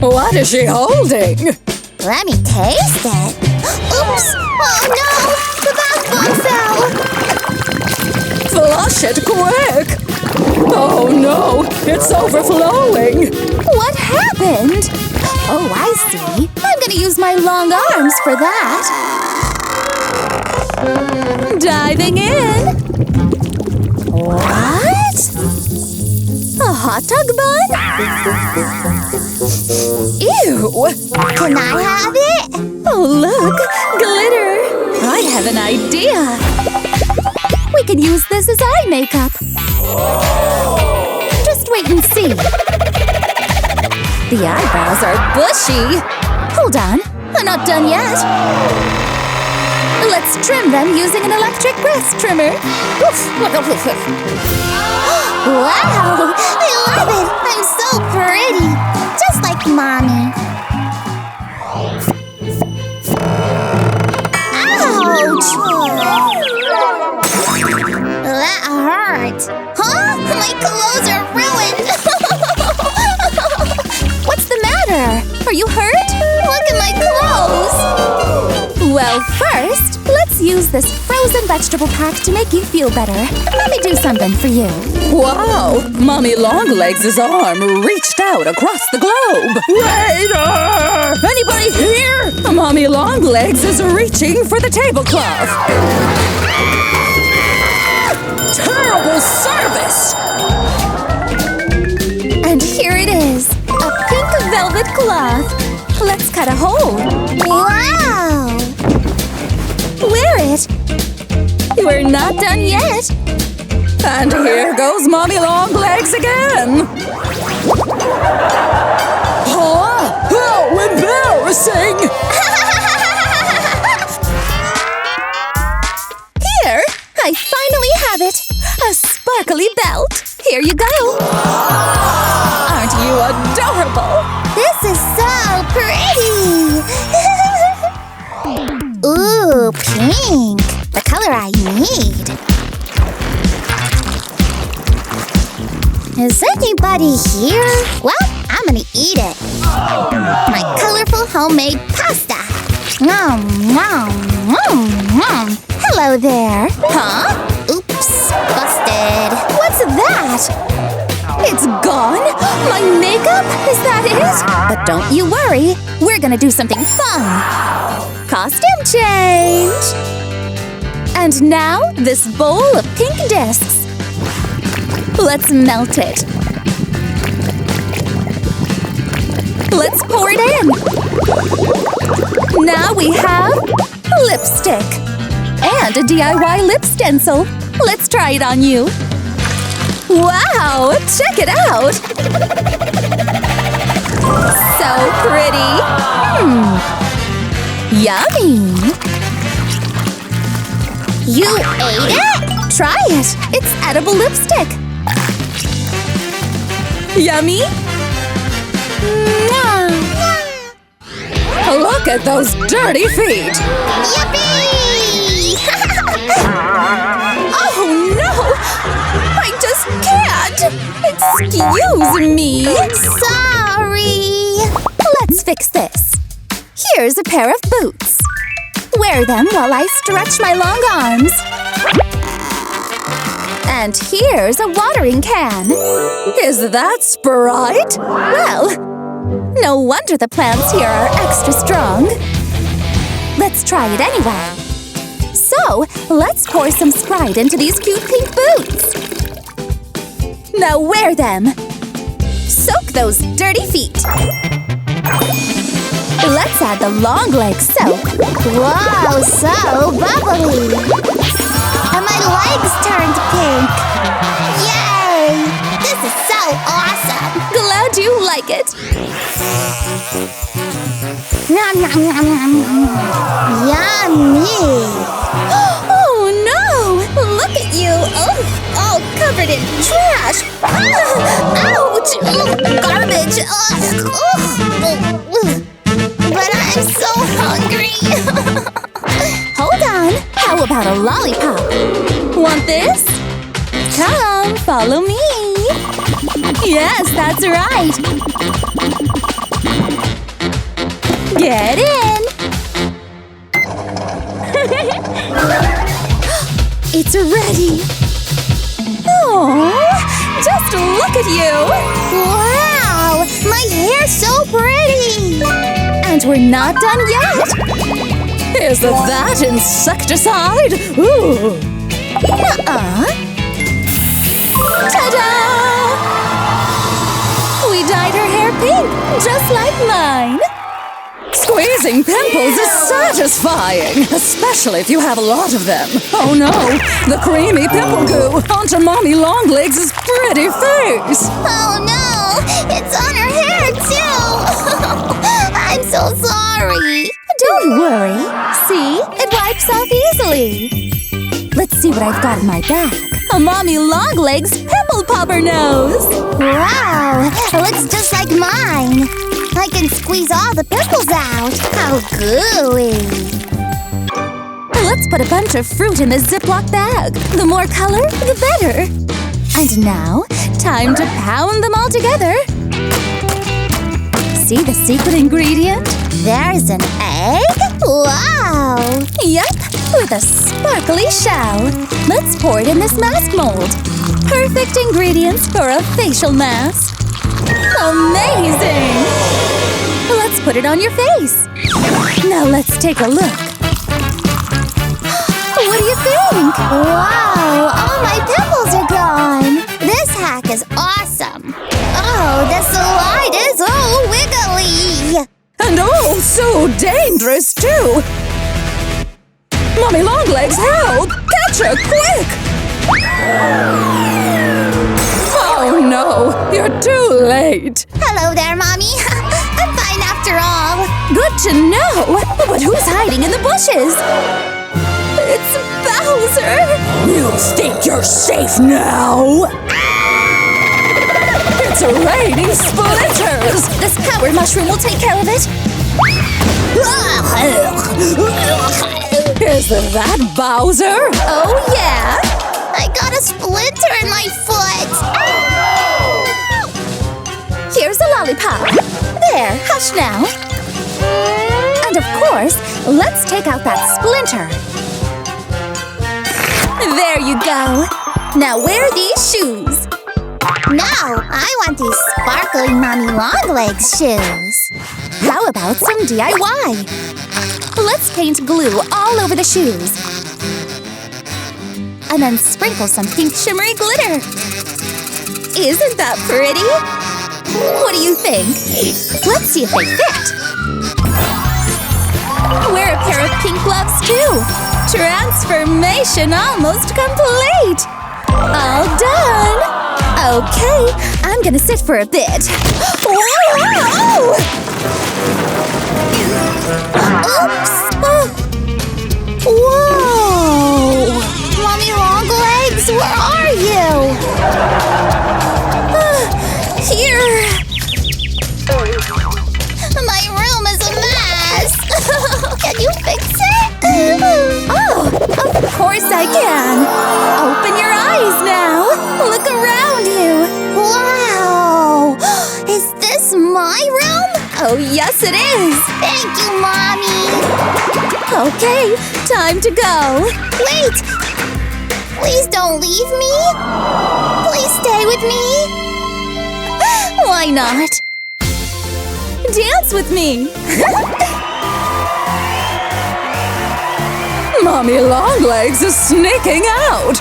What is she holding? Let me taste it. Oops! Oh no! The bath bomb fell! Flush it quick! Oh no! It's overflowing! What happened? Oh, I see. I'm gonna use my long arms for that. Diving in. What? A hot dog bun? Ew! Can I have it? Oh, look! Glitter! I have an idea! We could use this as eye makeup. Just wait and see. The eyebrows are bushy! Hold on, I'm not done yet. Let's trim them using an electric breast trimmer. Wow! I love it! I'm so pretty! Just like Mommy. Ouch! That hurt! Huh? My clothes are ruined! What's the matter? Are you hurt? Look at my clothes! Well, first, let's use this frozen vegetable pack to make you feel better. Let me do something for you. Wow! Mommy Longlegs' arm reached out across the globe! Waiter! Anybody here? Mommy Longlegs is reaching for the tablecloth! Terrible service! And here it is, a pink velvet cloth. Let's cut a hole. Wow! Wear it. We're not done yet. And here goes Mommy Longlegs again! Huh? How embarrassing! Here, I finally have it. A sparkly belt. Here you go. Aren't you adorable? This is so pretty. Ooh, pink. The color I need. Is anybody here? Well, I'm gonna eat it. My colorful homemade pasta. Nom, nom, nom, nom. Hello there. Huh? Oops, busted. What's that? It's gone? My makeup? Is that it? But don't you worry. We're gonna do something fun. Costume change. And now, this bowl of pink discs. Let's melt it. Let's pour it in. Now we have lipstick. And a DIY lip stencil. Let's try it on you. Wow! Check it out! So pretty! Yummy! You ate it? Try it! It's edible lipstick! Yummy? Look at those dirty feet! Yippee! Oh no! I just can't! Excuse me! Sorry! Let's fix this. Here's a pair of boots. Wear them while I stretch my long arms. And here's a watering can. Is that Sprite? Well, no wonder the plants here are extra strong. Let's try it anyway. So, let's pour some Sprite into these cute pink boots. Now wear them. Soak those dirty feet. Let's add the long leg soak. Wow, so bubbly. And my legs turned pink. Yay! This is so awesome. Glad you like it. Nom, nom, nom, nom. Yummy. Oh no! Look at you. Oh, all covered in trash. Ouch! Garbage. But I'm so hungry. Hold on. How about a lollipop? Want this? Come, follow me. Yes, that's right. Get in! It's ready! Oh, just look at you! Wow! My hair's so pretty! And we're not done yet! Is that insecticide? Ooh! Ta-da! We dyed her hair pink, just like mine! Squeezing pimples is satisfying, especially if you have a lot of them. Oh no, the creamy pimple goo onto Mommy Longlegs' pretty face. Oh no, it's on her hair too. I'm so sorry. Don't worry. See, it wipes off easily. Let's see what I've got in my bag. A Mommy Longlegs pimple popper nose. Wow, it looks just like mine. I can squeeze all the pimples out. How gooey. Let's put a bunch of fruit in this Ziploc bag. The more color, the better. And now, time to pound them all together. See the secret ingredient? There's an egg? Wow! Yup, with a sparkly shell. Let's pour it in this mask mold. Perfect ingredients for a facial mask. Amazing! Let's put it on your face. Now let's take a look. What do you think? Wow, all my pimples are gone. This hack is awesome. Oh, the slide is so wiggly. And oh, so dangerous too! Mommy Longlegs, help! Catch her, quick! Oh no, you're too late! Hello there, Mommy. I'm fine after all. Good to know! But who's hiding in the bushes? It's Bowser! You think you're safe now? It's raining splinters! This power mushroom will take care of it! Is that Bowser? Oh yeah! I got a splinter in my foot. Here's a lollipop. There, hush now. And of course, let's take out that splinter. There you go. Now wear these shoes. No, I want these sparkly Mommy Longlegs shoes. How about some DIY? Let's paint glue all over the shoes. And then sprinkle some pink shimmery glitter. Isn't that pretty? What do you think? Let's see if they fit. Wear a pair of pink gloves too. Transformation almost complete. All done. Okay, I'm gonna sit for a bit. Whoa! Oops! Whoa! Mommy Longlegs, where are you? Here. My room is a mess. Can you fix it? Oh, of course I can. Open your eyes now. Look around you. Wow! Is this my room? Oh, yes it is. Thank you, Mommy. Okay, time to go. Wait! Please don't leave me. Please stay with me. Why not? Dance with me. Mommy Longlegs is sneaking out.